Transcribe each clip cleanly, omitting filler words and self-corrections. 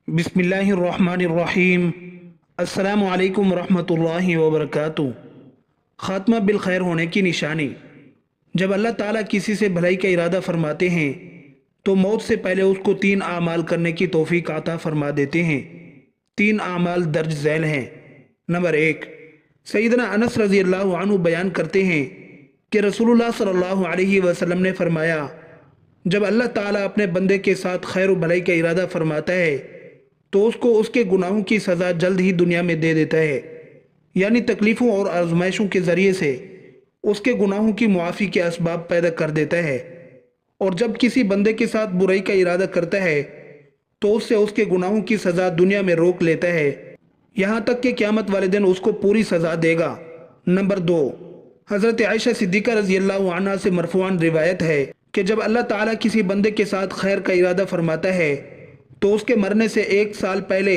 बिस्मिल्लाहिर्रहमानिर्रहीम। अस्सलामु अलैकुम रहमतुल्लाहि व बरकातुहू। ख़ात्मा बिल खैर होने की निशानी। जब अल्लाह ताला किसी से भलाई का इरादा फरमाते हैं तो मौत से पहले उसको 3 आमाल करने की तौफीक अता फरमा देते हैं। 3 आमाल दर्ज झैल हैं। नंबर 1, सैयदना अनस रज़ी अल्लाह अन्हु बयान करते हैं कि रसूलुल्लाह सल्लल्लाहु अलैहि वसल्लम ने फरमाया, जब अल्लाह ताला अपने बंदे के साथ खैर व भलाई का इरादा फरमाता है तो उसको उसके गुनाहों की सज़ा जल्द ही दुनिया में दे देता है, यानी तकलीफ़ों और आजमाइशों के ज़रिए से उसके गुनाहों की मुआफ़ी के असबाब पैदा कर देता है। और जब किसी बंदे के साथ बुराई का इरादा करता है तो उससे उसके गुनाहों की सज़ा दुनिया में रोक लेता है, यहाँ तक कि क़यामत वाले दिन उसको पूरी सज़ा देगा। नंबर 2, हज़रत आयशा सिद्दीक़ा रज़ी अल्लाह अन्हा से मरफ़ूआन रिवायत है कि जब अल्लाह ताला किसी बंदे के साथ खैर का इरादा फरमाता है तो उसके मरने से 1 साल पहले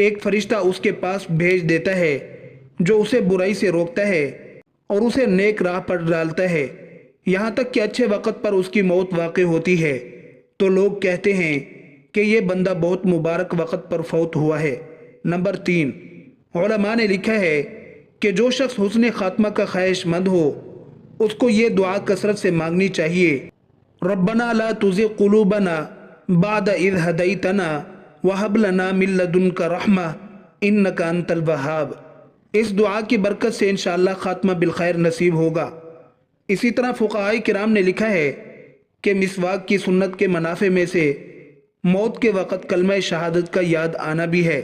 एक फरिश्ता उसके पास भेज देता है जो उसे बुराई से रोकता है और उसे नेक राह पर डालता है, यहाँ तक कि अच्छे वक़्त पर उसकी मौत वाक़ई होती है तो लोग कहते हैं कि ये बंदा बहुत मुबारक वक़्त पर फौत हुआ है। नंबर 3, उलमा ने लिखा है कि जो शख्स हुस्न ख़ात्मा का ख्वाहिशमंद हो उसको ये दुआ कसरत से मांगनी चाहिए, रब्बना ला तुज़िग़ क़ुलूबना बाद इज़ हदैतना वहब लना मिन लदुनका रहमा इन्नका अंतल वहाब। इस दुआ की बरकत से इंशाअल्लाह ख़ात्मा बिल खैर नसीब होगा। इसी तरह फ़ुक़हाए किराम ने लिखा है कि मिसवाक की सुन्नत के मनाफ़े में से मौत के वक़्त कलमा शहादत का याद आना भी है,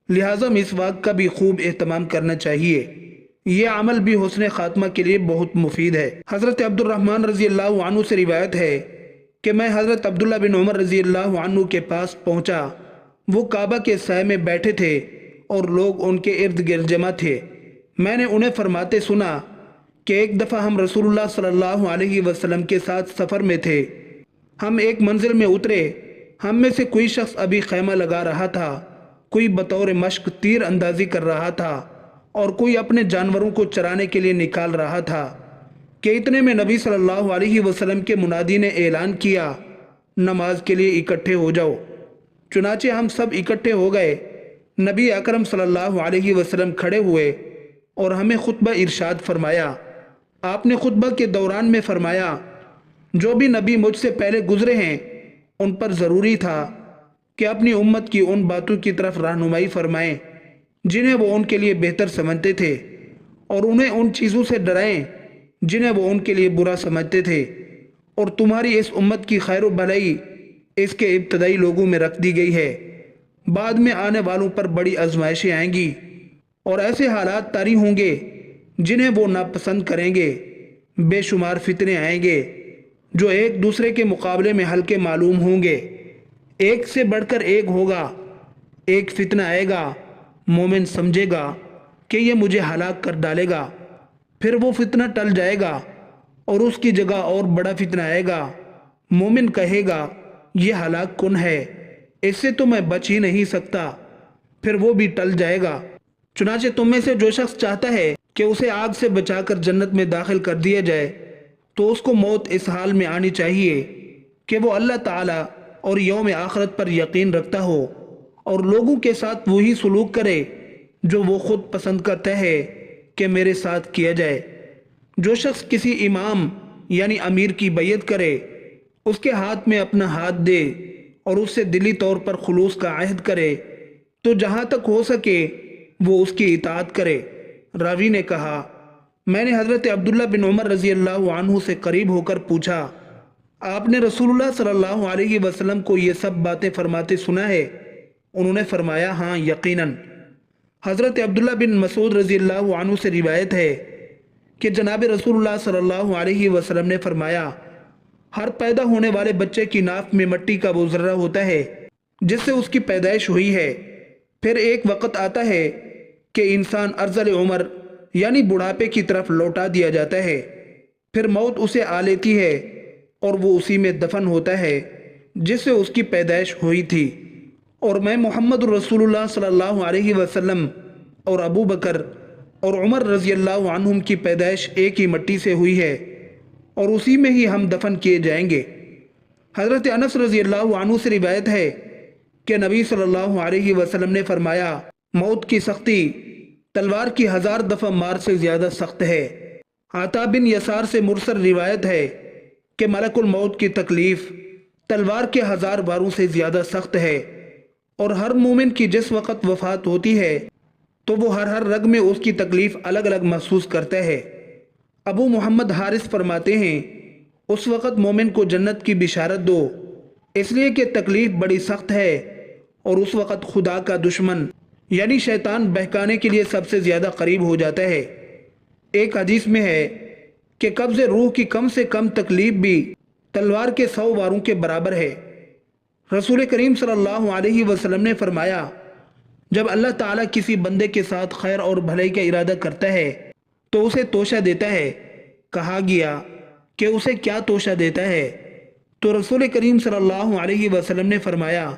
लिहाजा मिसवाक का भी खूब एहतमाम करना चाहिए। ये अमल भी हुस्न ख़ात्मा के लिए बहुत मुफीद है। हज़रत अब्दुर्रहमान रज़ी अल्लाह अन्हु से रिवायत है कि मैं हज़रत अब्दुल्ला बिन उमर रज़ी अल्लाह अन्हु के पास पहुँचा। वो काबा के साए में बैठे थे और लोग उनके इर्द गिर्द जमा थे। मैंने उन्हें फरमाते सुना कि एक दफ़ा हम रसूलुल्लाह सल्लल्लाहु अलैहि वसल्लम के साथ सफ़र में थे। हम एक मंजिल में उतरे। हम में से कोई शख्स अभी खैमा लगा रहा था, कोई बतौर मश्क तीर अंदाजी कर रहा था और कोई अपने जानवरों को चराने के लिए निकाल रहा था कि इतने में नबी सल्लल्लाहु अलैहि वसल्लम के मुनादी ने ऐलान किया, नमाज के लिए इकट्ठे हो जाओ। चुनाचे हम सब इकट्ठे हो गए। नबी अकरम सल्लल्लाहु अलैहि वसल्लम खड़े हुए और हमें खुतबा इरशाद फरमाया। आपने खुतबा के दौरान में फरमाया, जो भी नबी मुझसे पहले गुजरे हैं उन पर ज़रूरी था कि अपनी उम्मत की उन बातों की तरफ रहनुमाई फरमाएं जिन्हें वो उनके लिए बेहतर समझते थे और उन्हें उन चीज़ों से डराएं जिन्हें वो उनके लिए बुरा समझते थे। और तुम्हारी इस उम्मत की खैर भलाई इसके इब्तदाई लोगों में रख दी गई है। बाद में आने वालों पर बड़ी आजमाइशें आएंगी और ऐसे हालात तारी होंगे जिन्हें वो नापसंद करेंगे। बेशुमार फितने आएंगे जो एक दूसरे के मुकाबले में हल्के मालूम होंगे। एक से बढ़कर एक होगा। एक फितना आएगा, मोमिन समझेगा कि ये मुझे हलाक कर डालेगा, फिर वो फितना टल जाएगा और उसकी जगह और बड़ा फितना आएगा। मोमिन कहेगा ये हलाक कुन है, इससे तो मैं बच ही नहीं सकता, फिर वो भी टल जाएगा। चुनाचे तुम में से जो शख्स चाहता है कि उसे आग से बचाकर जन्नत में दाखिल कर दिया जाए तो उसको मौत इस हाल में आनी चाहिए कि वो अल्लाह ताला और यौम आखिरत पर यकीन रखता हो और लोगों के साथ वही सलूक करे जो वो खुद पसंद करता है कि मेरे साथ किया जाए। जो शख्स किसी इमाम यानी अमीर की बैयत करे, उसके हाथ में अपना हाथ दे और उससे दिली तौर पर खुलूस का अहद करे तो जहाँ तक हो सके वो उसकी इताअत करे। रावी ने कहा, मैंने हज़रत अब्दुल्ला बिन उमर रज़ी अल्लाह अन्हु से करीब होकर पूछा, आपने रसूलुल्लाह सल्लल्लाहु अलैहि वसल्लम को ये सब बातें फरमाते सुना है? उन्होंने फरमाया, हाँ यकीनन। हज़रत अब्दुल्ला बिन मसूद रज़ी अल्लाह अन्हु से रिवायत है कि जनाब रसूलुल्लाह सल्लल्लाहु अलैहि वसल्लम ने फरमाया, हर पैदा होने वाले बच्चे की नाक में मिट्टी का वो ज़र्रा होता है जिससे उसकी पैदाइश हुई है। फिर एक वक़्त आता है कि इंसान अर्ज़ल उमर यानी बुढ़ापे की तरफ लौटा दिया जाता है। फिर मौत उसे आ लेती है और वो उसी में दफन होता है जिससे उसकी पैदाइश हुई थी। और मैं मोहम्मद रसूलुल्लाह सल्लल्लाहु अलैहि वसल्लम और अबू बकर और उमर रज़ी अल्लाह अन्हुम की पैदाइश एक ही मिट्टी से हुई है और उसी में ही हम दफन किए जाएंगे। हज़रत अनस रज़ी अल्लाह अन्हु से रिवायत है کہ نبی صلی اللہ علیہ وسلم نے فرمایا موت کی سختی تلوار کی 1000 دفعہ مار سے زیادہ سخت ہے۔ عطا بن یسار سے مرسل روایت ہے کہ ملک الموت کی تکلیف تلوار کے 1000 باروں سے زیادہ سخت ہے، اور ہر مومن کی جس وقت وفات ہوتی ہے تو وہ ہر رگ میں اس کی تکلیف الگ الگ محسوس کرتا ہے۔ ابو محمد حارث فرماتے ہیں اس وقت مومن کو جنت کی بشارت دو، اس لیے کہ تکلیف بڑی سخت ہے، اور اس وقت خدا کا دشمن یعنی شیطان بہکانے کے لیے سب سے زیادہ قریب ہو جاتا ہے۔ ایک حدیث میں ہے کہ قبض روح کی کم سے کم تکلیف بھی تلوار کے 100 واروں کے برابر ہے۔ رسول کریم صلی اللہ علیہ وسلم نے فرمایا جب اللہ تعالیٰ کسی بندے کے ساتھ خیر اور بھلائی کا ارادہ کرتا ہے تو اسے توشہ دیتا ہے۔ کہا گیا کہ اسے کیا توشہ دیتا ہے؟ تو رسول کریم صلی اللہ علیہ وسلم نے فرمایا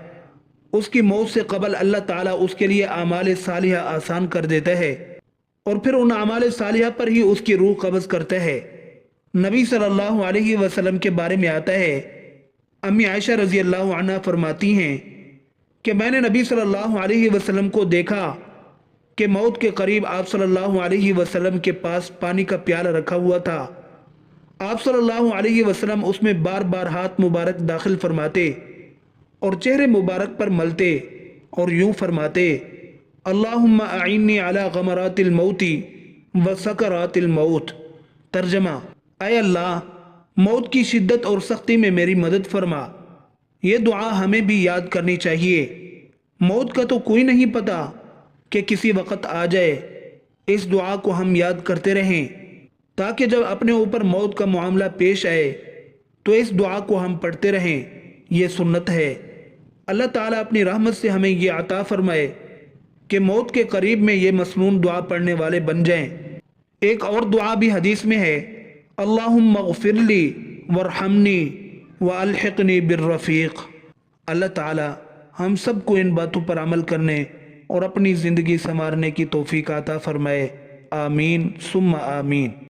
اس کی موت سے قبل اللہ تعالیٰ اس کے لیے اعمال صالحہ آسان کر دیتا ہے، اور پھر ان اعمال صالحہ پر ہی اس کی روح قبض کرتا ہے۔ نبی صلی اللہ علیہ وسلم کے بارے میں آتا ہے، امی عائشہ رضی اللہ عنہ فرماتی ہیں کہ میں نے نبی صلی اللہ علیہ وسلم کو دیکھا کہ موت کے قریب آپ صلی اللہ علیہ وسلم کے پاس پانی کا پیالہ رکھا ہوا تھا۔ آپ صلی اللہ علیہ وسلم اس میں بار بار ہاتھ مبارک داخل فرماتے اور چہرے مبارک پر ملتے اور یوں فرماتے اللہم اعنی علی غمرات الموت و سکرات الموت۔ ترجمہ: اے اللہ موت کی شدت اور سختی میں میری مدد فرما۔ یہ دعا ہمیں بھی یاد کرنی چاہیے۔ موت کا تو کوئی نہیں پتا کہ کسی وقت آ جائے۔ اس دعا کو ہم یاد کرتے رہیں تاکہ جب اپنے اوپر موت کا معاملہ پیش آئے تو اس دعا کو ہم پڑھتے رہیں۔ یہ سنت ہے۔ اللہ تعالیٰ اپنی رحمت سے ہمیں یہ عطا فرمائے کہ موت کے قریب میں یہ مسنون دعا پڑھنے والے بن جائیں۔ ایک اور دعا بھی حدیث میں ہے، اللہم اغفر لی وارحمنی والحقنی بالرفیق۔ اللہ تعالیٰ ہم سب کو ان باتوں پر عمل کرنے اور اپنی زندگی سنوارنے کی توفیق عطا فرمائے۔ آمین ثم آمین۔